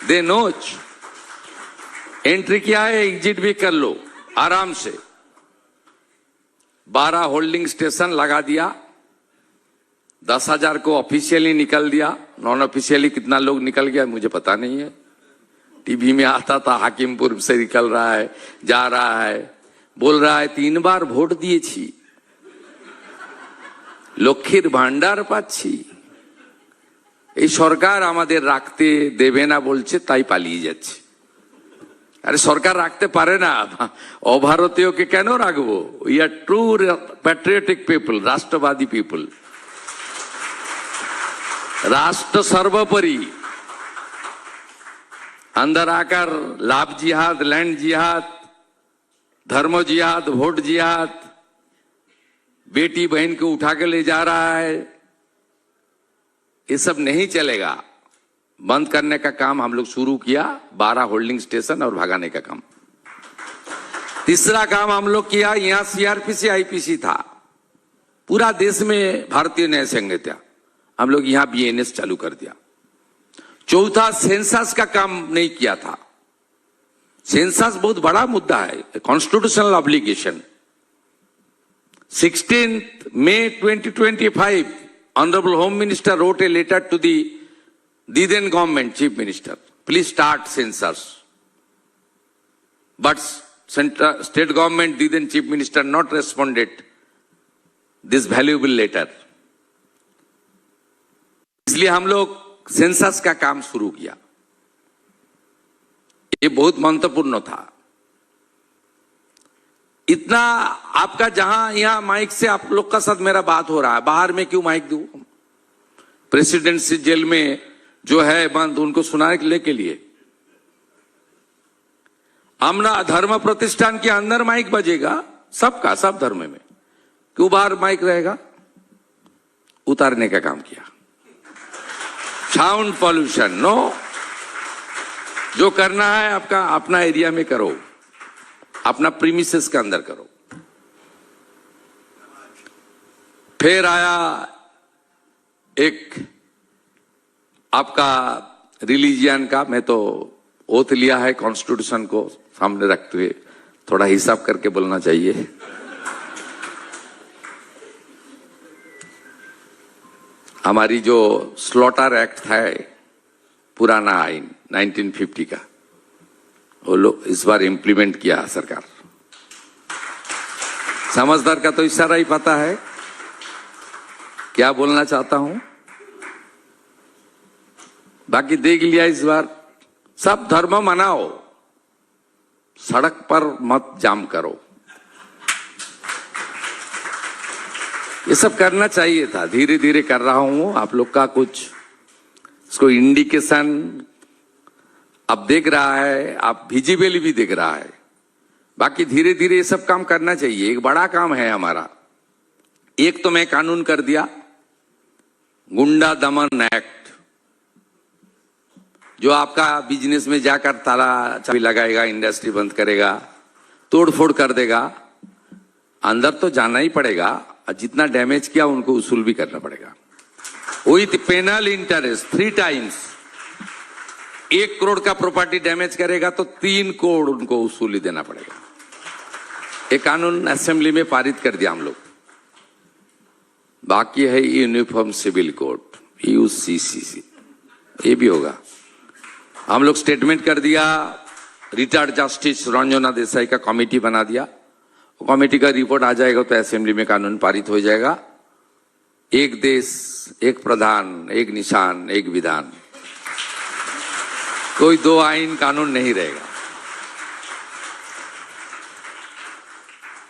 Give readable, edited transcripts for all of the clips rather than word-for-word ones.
दे नोच। एंट्री किया है, एग्जिट भी कर लो आराम से। 12 होल्डिंग स्टेशन लगा दिया, 10,000 को ऑफिशियली निकल दिया, नॉन ऑफिशियली कितना लोग निकल गया मुझे पता नहीं है। टीवी में आता था हाकिमपुर से निकल रहा है, जा रहा है, बोल रहा है 3 बार ভোট দিয়েছি, লক্ষ্মীর ভান্ডার পাচ্ছি। এই সরকার আমাদের রাখতে দেবে না বলছে, তাই পালিয়ে যাচ্ছে। আরে সরকার রাখতে পারে না, অভারতীয়কে কেন রাখবো? We are true patriotic people, রাষ্ট্রবাদী পিপল। राष्ट्र सर्वोपरि, अंदर आकर लाभ जिहाद, लैंड जिहाद, धर्म जिहाद, वोट जिहाद, बेटी बहन को उठा के ले जा रहा है, ये सब नहीं चलेगा। बंद करने का काम हम लोग शुरू किया, 12 होल्डिंग स्टेशन और भगाने का काम। तीसरा काम हम लोग किया, यहां सीआरपीसी आईपीसी था, पूरा देश में भारतीय न्याय संहिता, हम लोग यहां बीएनएस चालू कर दिया। चौथा, सेंसस का काम नहीं किया था। सेंसस बहुत बड़ा मुद्दा है, constitutional obligation. 16th May 2025, honourable home minister wrote a letter to the then government chief minister, please start census. But state government, then chief minister not responded this valuable letter. इसलिए हम लोग census का काम शुरू किया। ये बहुत महत्वपूर्ण था। इतना आपका जहां यहां माइक से आप लोग का साथ मेरा बात हो रहा है, बाहर में क्यों माइक दूं? प्रेसिडेंसी जेल में जो है बंद, उनको सुनाने के लिए। हमना धर्म प्रतिष्ठान के अंदर माइक बजेगा सबका, सब धर्म में, क्यों बाहर माइक रहेगा? उतारने का काम किया। साउंड पॉल्यूशन नो, जो करना है आपका अपना एरिया में करो, अपना प्रीमिसेस के अंदर करो। फिर आया एक आपका रिलीजियन का, मैं तो ओथ लिया है कॉन्स्टिट्यूशन को सामने रखते हुए, थोड़ा हिसाब करके बोलना चाहिए। हमारी जो स्लॉटर एक्ट है, पुराना आइन 1950 का, वो लोग इस बार इंप्लीमेंट किया सरकार। समझदार का तो इशारा ही पता है क्या बोलना चाहता हूं। बाकी देख लिया इस बार, सब धर्म मनाओ, सड़क पर मत जाम करो। ये सब करना चाहिए था, धीरे धीरे कर रहा हूं। आप लोग का कुछ इसको इंडिकेशन अब देख रहा है, आप विजिबली भी देख रहा है। बाकी धीरे धीरे ये सब काम करना चाहिए, एक बड़ा काम है हमारा। एक तो मैं कानून कर दिया, गुंडा दमन एक्ट, जो आपका बिजनेस में जाकर ताला चाबी लगाएगा, इंडस्ट्री बंद करेगा, तोड़फोड़ कर देगा, अंदर तो जाना ही पड़ेगा, जितना डैमेज किया उनको उसूल भी करना पड़ेगा। With penal interest 3 times. 1 crore का प्रॉपर्टी डैमेज करेगा तो 3 करोड़ उनको उसूली देना पड़ेगा। ये कानून असेंबली में पारित कर दिया हम लोग। बाकी है यूनिफॉर्म सिविल कोड, यूसीसीसी, ये भी होगा। हम लोग स्टेटमेंट कर दिया, रिटायर्ड जस्टिस रंजना देसाई का कमेटी बना दिया। कमेटी का रिपोर्ट आ जाएगा तो असेंबली में कानून पारित हो जाएगा। एक देश, एक प्रधान, एक निशान, एक विधान, कोई 2 आइन कानून नहीं रहेगा।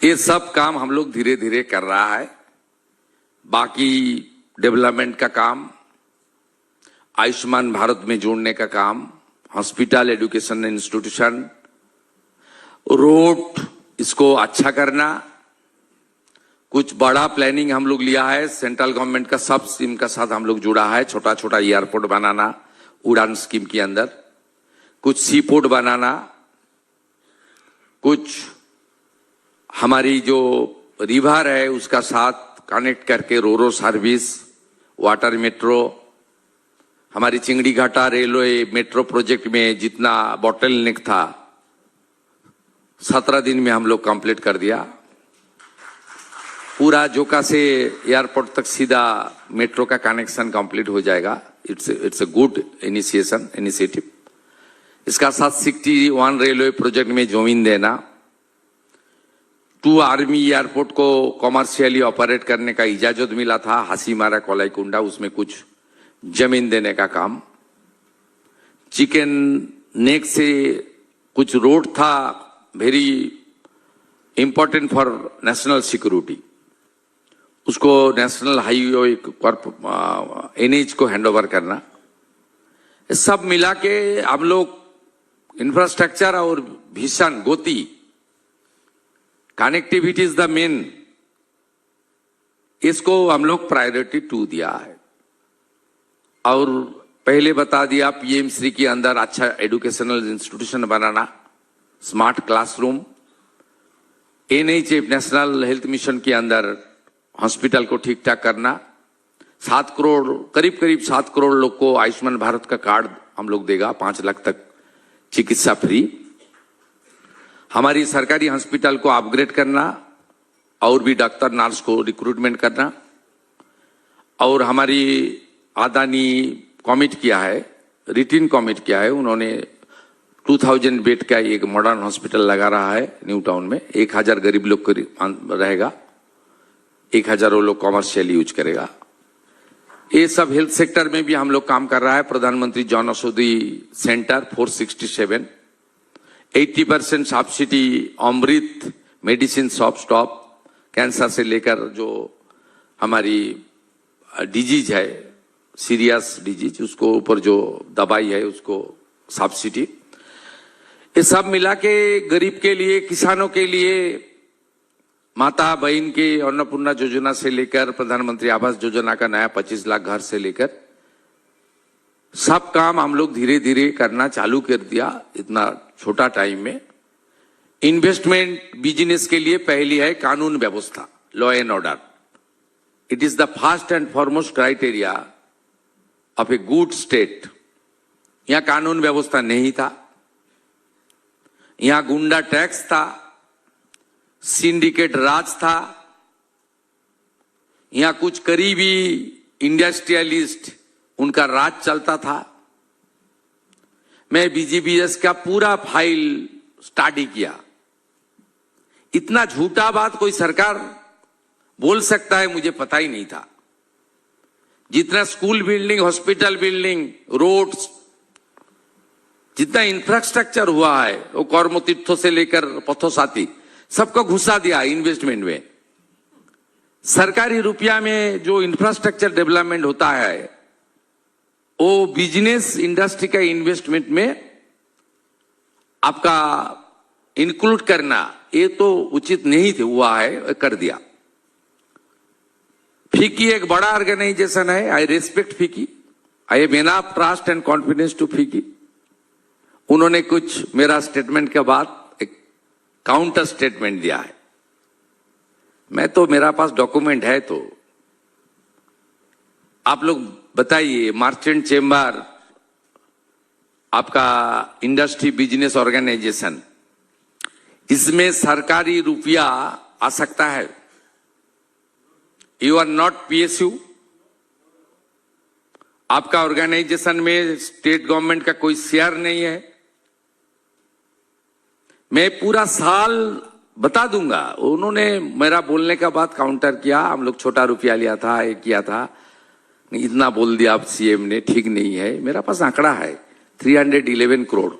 ये सब काम हम लोग धीरे धीरे कर रहा है। बाकी डेवलपमेंट का काम, आयुष्मान भारत में जोड़ने का काम, हॉस्पिटल, एजुकेशन इंस्टीट्यूशन, रोड, इसको अच्छा करना। कुछ बड़ा प्लानिंग हम लोग लिया है, सेंट्रल गवर्नमेंट का सब स्कीम का साथ हम लोग जुड़ा है। छोटा छोटा एयरपोर्ट बनाना उड़ान स्कीम के अंदर, कुछ सी पोर्ट बनाना, कुछ हमारी जो रिवर है उसका साथ कनेक्ट करके रोरो सर्विस, वाटर मेट्रो, हमारी चिंगड़ी घाटा रेलवे मेट्रो प्रोजेक्ट में जितना बॉटल नेक था 17 दिन में हम लोग कंप्लीट कर दिया। पूरा जोका से एयरपोर्ट तक सीधा मेट्रो का कनेक्शन कंप्लीट हो जाएगा। It's a good initiative. इसका साथ 61 रेलवे प्रोजेक्ट में जमीन देना, 2 आर्मी एयरपोर्ट को कॉमर्शियली ऑपरेट करने का इजाजत मिला था, हासीमारा कोलाईकुंडा, उसमें कुछ जमीन देने का काम। चिकन नेक से कुछ रोड था very important for national security, उसको नेशनल हाईवे एनएच को हैंडओवर करना। सब मिला के हम लोग इंफ्रास्ट्रक्चर और भीषण गति कनेक्टिविटी इज द मेन, इसको हम लोग प्रायोरिटी 2 दिया है। और पहले बता दिया पीएम श्री के अंदर अच्छा एजुकेशनल इंस्टीट्यूशन बनाना, smart classroom, NHM national health mission के अंदर हॉस्पिटल को ठीक ठाक करना, 7 करोड़ करीब 7 करोड़ लोग को आयुष्मान भारत का कार्ड हम लोग देगा, 5 लाख तक चिकित्सा फ्री। हमारी सरकारी हॉस्पिटल को अपग्रेड करना और भी डॉक्टर नर्स को रिक्रूटमेंट करना। और हमारी अदानी कमिट किया है, रिटिन कमिट किया है, उन्होंने 2000 बेड का एक मॉडर्न हॉस्पिटल लगा रहा है न्यू टाउन में। 1000 गरीब लोग को रहेगा, 1000 वो लोग कॉमर्शियल यूज करेगा। ये सब हेल्थ सेक्टर में भी हम लोग काम कर रहा है। प्रधानमंत्री जन औषधि सेंटर 467, 80% सब्सिडी, अमृत मेडिसिन शॉप स्टॉप, कैंसर से लेकर जो हमारी डिजीज है सीरियस डिजीज, उसको ऊपर जो दवाई है उसको सब्सिडी। ये सब मिला के गरीब के लिए, किसानों के लिए, माता बहन के अन्नपूर्णा योजना से लेकर प्रधानमंत्री आवास योजना का नया 25 लाख घर से लेकर सब काम हम लोग धीरे धीरे करना चालू कर दिया इतना छोटा टाइम में। इन्वेस्टमेंट बिजनेस के लिए पहली है कानून व्यवस्था, law and order. It is the first and foremost criteria of a good state. यहां कानून व्यवस्था नहीं था, यहां गुंडा टैक्स था, सिंडिकेट राज था, यहां कुछ करीबी इंडस्ट्रियलिस्ट उनका राज चलता था। मैं बीजीबीएस का पूरा फाइल स्टडी किया। इतना झूठा बात कोई सरकार बोल सकता है मुझे पता ही नहीं था। जितना school building, hospital building, roads, जितना इंफ्रास्ट्रक्चर हुआ है वो कर्म तीर्थों से लेकर पथोसाती सबको घुसा दिया इन्वेस्टमेंट में। सरकारी रुपया में जो इंफ्रास्ट्रक्चर डेवलपमेंट होता है वो बिजनेस इंडस्ट्री का इन्वेस्टमेंट में आपका इंक्लूड करना ये तो उचित नहीं थे, हुआ है, कर दिया। फीकी एक बड़ा ऑर्गेनाइजेशन है, आई रेस्पेक्ट फीकी, I have enough trust and confidence to फीकी। उन्होंने कुछ मेरा स्टेटमेंट के बाद एक काउंटर स्टेटमेंट दिया है। मैं तो, मेरा पास डॉक्यूमेंट है, तो आप लोग बताइए, मर्चेंट चेंबर आपका इंडस्ट्री बिजनेस ऑर्गेनाइजेशन, इसमें सरकारी रुपया आ सकता है? यू आर नॉट पीएसयू, आपका ऑर्गेनाइजेशन में स्टेट गवर्नमेंट का कोई शेयर नहीं है। मैं पूरा साल बता दूंगा। उन्होंने मेरा बोलने का बाद काउंटर किया, हम लोग छोटा रुपया लिया था, ये किया था, इतना बोल दिया आप सीएम ने, ठीक नहीं है। मेरा पास आंकड़ा है 311 करोड़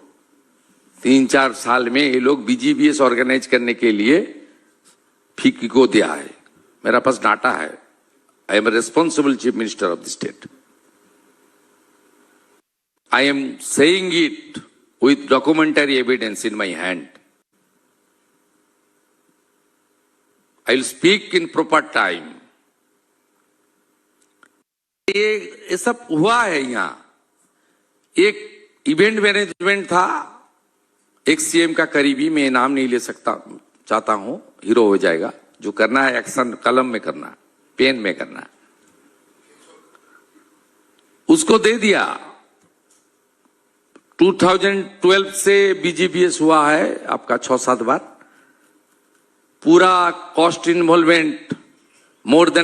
3-4 साल में ये लोग बीजीबीएस ऑर्गेनाइज करने के लिए फीकी को दिया है। मेरा पास डाटा है। I am responsible chief minister of the state. I am saying it with documentary evidence in my hand. I will speak in proper time. ये सब हुआ है। यहाँ एक इवेंट मैनेजमेंट था, एक सीएम का करीबी, मैं नाम नहीं ले सकता, चाहता हूं, हीरो हो जाएगा। जो करना है एक्शन कलम में करना, पेन में करना। उसको दे दिया। 2012 से बीजीपीएस हुआ है आपका 6-7 बार। पूरा कॉस्ट इन्वॉल्वमेंट मोर देन